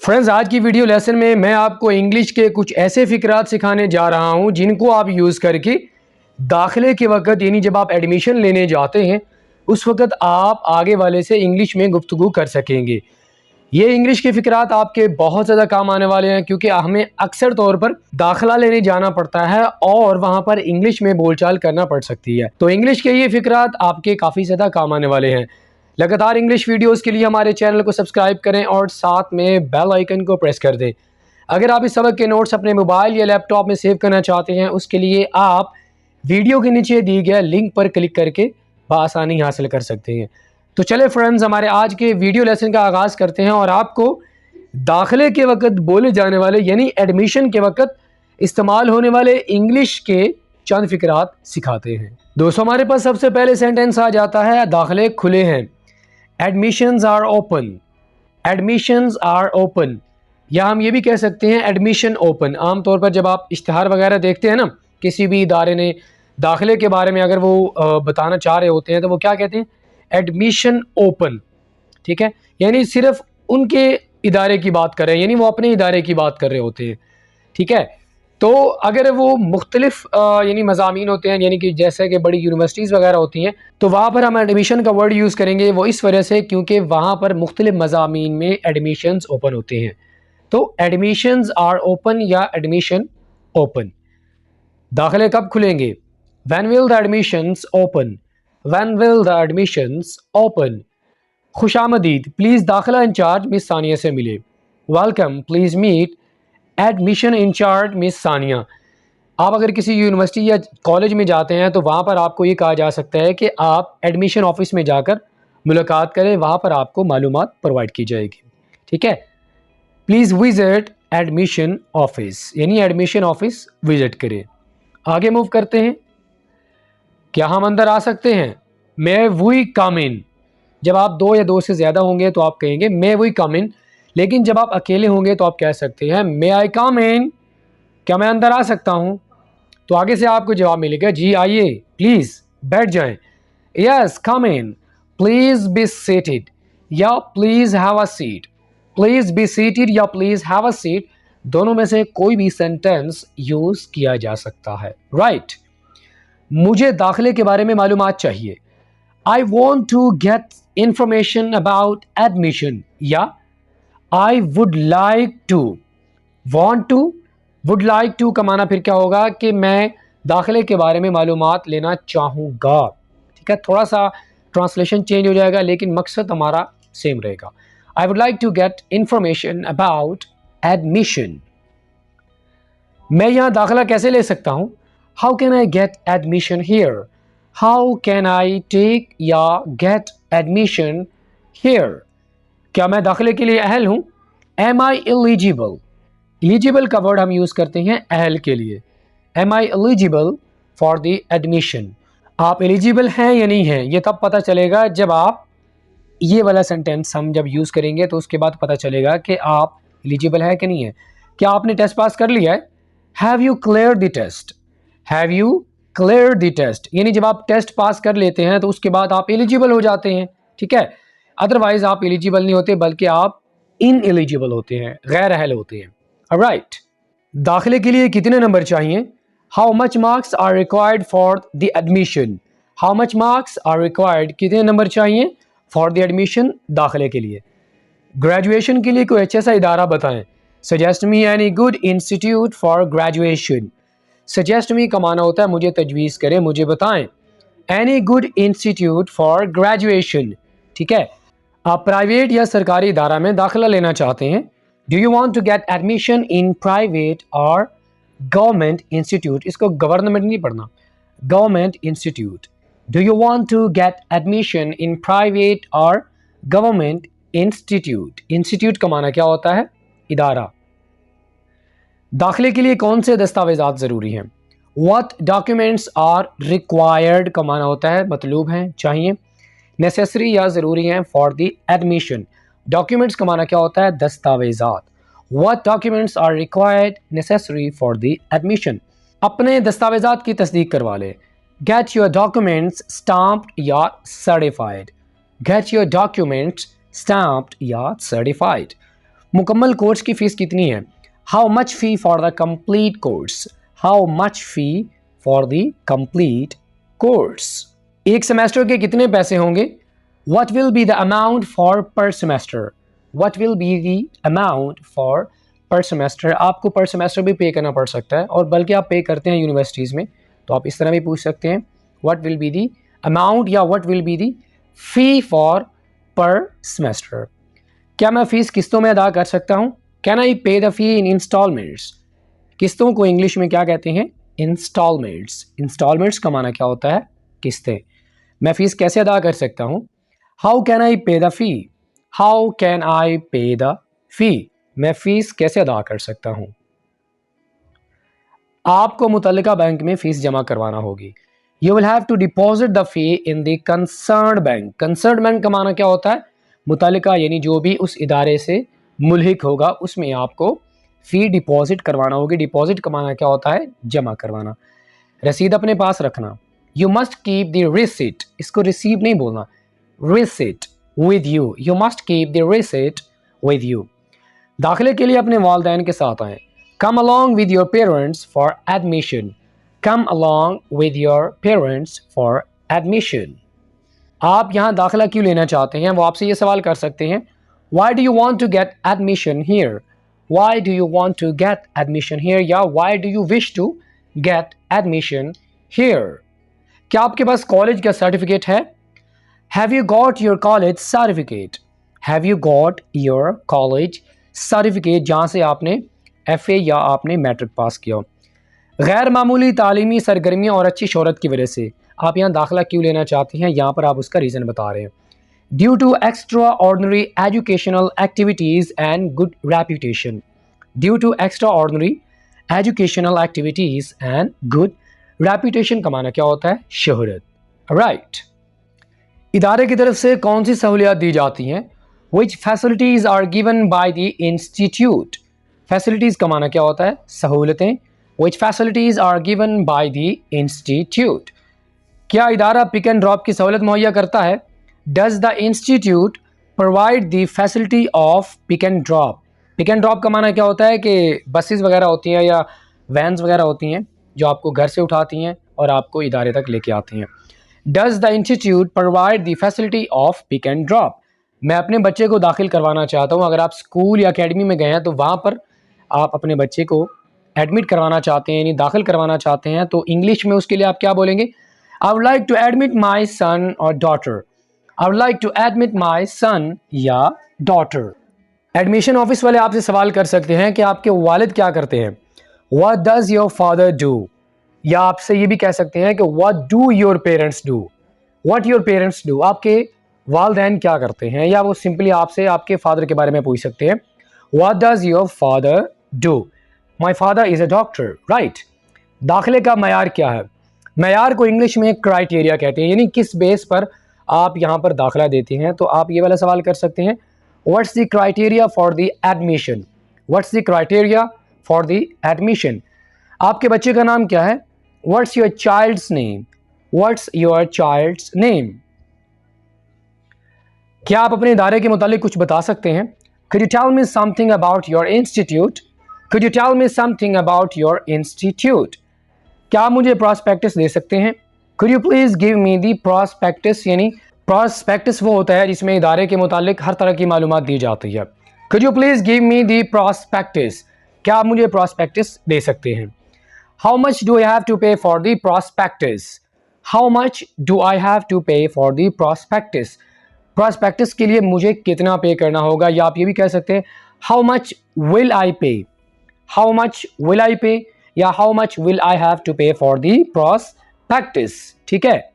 Friends, आज की video lesson में मैं आपको इंग्लिश के कुछ ऐसे फ़िक्रात सिखाने जा रहा हूं जिनको आप यूज़ करके दाखिले के वक्त यानी जब आप एडमिशन लेने जाते हैं उस वक्त आप आगे वाले से इंग्लिश में गुफ्तगू कर सकेंगे। ये इंग्लिश के फ़िक्रात आपके बहुत ज़्यादा काम आने वाले हैं क्योंकि हमें अक्सर तौर पर दाखिला लेने जाना पड़ता है और वहाँ पर इंग्लिश में बोलचाल करना पड़ सकती है। तो इंग्लिश के ये फ़िक्रात आपके काफ़ी ज़्यादा काम आने वाले हैं। लगातार इंग्लिश वीडियोस के लिए हमारे चैनल को सब्सक्राइब करें और साथ में बेल आइकन को प्रेस कर दें। अगर आप इस सबक के नोट्स अपने मोबाइल या लैपटॉप में सेव करना चाहते हैं उसके लिए आप वीडियो के नीचे दिए गए लिंक पर क्लिक करके बआसानी हासिल कर सकते हैं। तो चले फ्रेंड्स, हमारे आज के वीडियो लेसन का आगाज़ करते हैं और आपको दाखिले के वक्त बोले जाने वाले यानी एडमिशन के वक्त इस्तेमाल होने वाले इंग्लिश के चंद फ़िक्रात सिखाते हैं। दोस्तों, हमारे पास सबसे पहले सेंटेंस आ जाता है दाखिले खुले हैं। Admissions are open. Admissions are open, या हम ये भी कह सकते हैं एडमिशन ओपन। आमतौर पर जब आप इश्तिहार वगैरह देखते हैं ना, किसी भी इदारे ने दाखिले के बारे में अगर वो बताना चाह रहे होते हैं तो वो क्या कहते हैं, एडमिशन ओपन। ठीक है, यानी सिर्फ उनके इदारे की बात कर रहे हैं, यानी वो अपने इदारे की बात कर रहे होते हैं। ठीक है, तो अगर वो मुख्तलिफ यानी मज़ामीन होते हैं, यानी कि जैसे कि बड़ी यूनिवर्सिटीज़ वगैरह होती हैं, तो वहाँ पर हम एडमिशन का वर्ड यूज़ करेंगे। वो इस वजह से क्योंकि वहाँ पर मुख्तलिफ मज़ामीन में एडमिशन्स ओपन होते हैं। तो एडमिशन्स आर ओपन या एडमिशन ओपन। दाखिले कब खुलेंगे? When will the admissions open. When will the admissions open. खुशामदीद, प्लीज़ दाखिला इंचार्ज मिस सानिया से मिले। Welcome, please meet admission incharge miss Sania. आप अगर किसी यूनिवर्सिटी या कॉलेज में जाते हैं तो वहाँ पर आपको ये कहा जा सकता है कि आप एडमिशन ऑफिस में जाकर मुलाकात करें, वहाँ पर आपको मालूमात प्रोवाइड की जाएगी। ठीक है, प्लीज़ विजिट एडमिशन ऑफिस, यानी एडमिशन ऑफिस विजिट करें। आगे मूव करते हैं। क्या हम अंदर आ सकते हैं? मे वी कम इन। जब आप दो या दो से ज़्यादा होंगे तो आप कहेंगे मे वी कम इन, लेकिन जब आप अकेले होंगे तो आप कह सकते हैं मे आई कम इन, क्या मैं अंदर आ सकता हूँ? तो आगे से आपको जवाब मिलेगा जी आइए, प्लीज़ बैठ जाएं। Yes come in, please be seated या please have a seat. Please be seated या प्लीज़ हैव अ सीट, दोनों में से कोई भी सेंटेंस यूज़ किया जा सकता है। राइट, मुझे दाखिले के बारे में मालूमात चाहिए। I want to get information about admission या I would like to. Want to, would like to का माना फिर क्या होगा कि मैं दाखिले के बारे में मालूमात लेना चाहूँगा। ठीक है, थोड़ा सा ट्रांसलेशन चेंज हो जाएगा लेकिन मकसद हमारा सेम रहेगा। I would like to get information about admission. मैं यहाँ दाखिला कैसे ले सकता हूँ? How can I get admission here. How can I take या गेट एडमिशन हियर। क्या मैं दाखिले के लिए अहल हूँ? Am I eligible. एलिजिबल का वर्ड हम यूज़ करते हैं अहल के लिए। Am I eligible for the admission. आप एलिजिबल हैं या नहीं हैं, ये तब पता चलेगा जब आप ये वाला सेंटेंस हम जब यूज़ करेंगे तो उसके बाद पता चलेगा कि आप एलिजिबल है कि नहीं है। क्या आपने टेस्ट पास कर लिया है? Have you clear the test. Have you clear the test, यानी जब आप टेस्ट पास कर लेते हैं तो उसके बाद आप एलिजिबल हो जाते हैं। ठीक है, अदरवाइज आप एलिजिबल नहीं होते बल्कि आप इन एलिजिबल होते हैं, गैर अहल होते हैं। राइट, दाखिले के लिए कितने नंबर चाहिए? How much marks are required for the admission. How much marks are required, कितने नंबर चाहिए फॉर द एडमिशन, दाखिले के लिए। ग्रेजुएशन के लिए कोई अच्छा सा इदारा बताएं। Suggest me any good institute for graduation. Suggest me का माना होता है मुझे तजवीज़ करें, मुझे बताएं। Any good institute for graduation. ठीक है, आप प्राइवेट या सरकारी इदारा में दाखिला लेना चाहते हैं। Do you want to get admission in private और गवर्नमेंट इंस्टीट्यूट। इसको गवर्नमेंट नहीं पढ़ना, government institute. Do you want to get admission in private और गवर्नमेंट इंस्टीट्यूट। इंस्टीट्यूट का माना क्या होता है? इदारा। दाखिले के लिए कौन से दस्तावेज़ात ज़रूरी हैं? What डॉक्यूमेंट्स आर रिक्वायर्ड का माना होता है मतलूब हैं, चाहिए। नेसेसरी या ज़रूरी हैं फॉर द एडमिशन। डॉक्यूमेंट्स का माना क्या होता है? दस्तावेज़ात। What documents are required necessary for the admission. अपने दस्तावेज़ात की तस्दीक करवा लें। Get your documents stamped या certified। Get your documents stamped या certified। मुकम्मल कोर्स की फ़ीस कितनी है? How much fee for the complete course, how much fee for the complete course. एक सेमेस्टर के कितने पैसे होंगे? What will be the amount for per semester, what will be the amount for per semester. आपको per semester भी पे करना पड़ सकता है, और बल्कि आप पे करते हैं यूनिवर्सिटीज़ में, तो आप इस तरह भी पूछ सकते हैं what will be the amount या what will be the fee for per semester. क्या मैं फ़ीस किस्तों में अदा कर सकता हूँ? कैन आई पे द फ़ी इन इंस्टॉलमेंट्स। किस्तों को इंग्लिश में क्या कहते हैं? इंस्टॉलमेंट्स। इंस्टॉलमेंट्स का माना क्या होता है? किस्तें। मैं फ़ीस कैसे अदा कर सकता हूँ? हाउ कैन आई पे द फ़ी, हाउ कैन आई पे द फ़ी। मैं फ़ीस कैसे अदा कर सकता हूँ? आपको मुतल्लिका बैंक में फ़ीस जमा करवाना होगी। You will have to deposit the fee in the concerned bank. Concerned bank का माना क्या होता है? मुतल्लिका यानी जो भी उस इदारे से मुल्हिक होगा उसमें आपको फ़ी डिपॉजिट करवाना होगी। डिपॉजिट का माना क्या होता है? जमा करवाना। रसीद अपने पास रखना। You must keep the receipt, इसको रिसीव नहीं बोलना, receipt with you. You must keep the receipt with you. दाखिले के लिए अपने वालिदैन के साथ आएँ। Come along with your parents for admission. Come along with your parents for admission. आप यहाँ दाखिला क्यों लेना चाहते हैं? वो आपसे ये सवाल कर सकते हैं, Why do you want to get admission here? Why do you want to get admission here? या Why do you wish to get admission here? क्या आपके पास कॉलेज का सर्टिफिकेट है? Have you got your college certificate? Have you got your college certificate? जहाँ से आपने FA या आपने मैट्रिक पास किया हो। गैर मामूली तालीमी सरगर्मियाँ और अच्छी शोहरत की वजह से आप यहाँ दाखिला क्यों लेना चाहते हैं? यहाँ पर आप उसका रीज़न बता रहे हैं। Due to extraordinary educational activities and good reputation. Due to extraordinary educational activities and good reputation का माना क्या होता है? शोहरत। राइट। इदारे की तरफ से कौन सी सहूलियात दी जाती हैं? Which facilities are given by the institute. Facilities का माना क्या होता है? सहूलतें। Which facilities are given by the institute. क्या इदारा पिक एंड ड्रॉप की सहूलत मुहैया करता है? Does the institute provide the facility of pick and drop. Pick and drop का माना क्या होता है कि बसेस वगैरह होती हैं या वैन्स वगैरह होती हैं जो आपको घर से उठाती हैं और आपको इदारे तक लेके आती हैं। Does the institute provide the facility of pick and drop. मैं अपने बच्चे को दाखिल करवाना चाहता हूँ। अगर आप स्कूल या अकेडमी में गए हैं तो वहाँ पर आप अपने बच्चे को एडमिट करवाना चाहते हैं यानी दाखिल करवाना चाहते हैं, तो इंग्लिश में उसके लिए आप क्या बोलेंगे? I would like to admit my son और daughter. I would like to admit my son या डॉटर। एडमिशन ऑफिस वाले आपसे सवाल कर सकते हैं कि आपके वालिद क्या करते हैं? What does your father do. या आपसे ये भी कह सकते हैं कि what do your parents do. What your parents do, आपके वालिदैन क्या करते हैं? या वो सिंपली आपसे आपके फादर के बारे में पूछ सकते हैं, what does your father do. My father is a doctor. Right. दाखिले का मयार क्या है? मयार को इंग्लिश में क्राइटेरिया कहते हैं, यानी किस बेस पर आप यहाँ पर दाखिला देते हैं। तो आप ये वाला सवाल कर सकते हैं, what's the criteria for the admission. What's the criteria for the admission. आपके बच्चे का नाम क्या है? What's your child's name. What's your child's name. क्या आप अपने इदारे के मुतालिक कुछ बता सकते हैं? Could you tell me something about your institute? Could you tell me something about your institute? क्या आप मुझे prospectus दे सकते हैं? Could you please give me the prospectus? यानी prospectus वो होता है जिसमें इदारे के मुतालिक हर तरह की मालूमात दी जाती है। Could you please give me the prospectus? क्या आप मुझे prospectus दे सकते हैं? How much do I have to pay for the prospectus? How much do I have to pay for the prospectus? Prospectus के लिए मुझे कितना पे करना होगा? या आप ये भी कह सकते हैं, हाउ मच विल आई पे। How much will I pay या how much will I have to pay for the prospectus. ठीक है।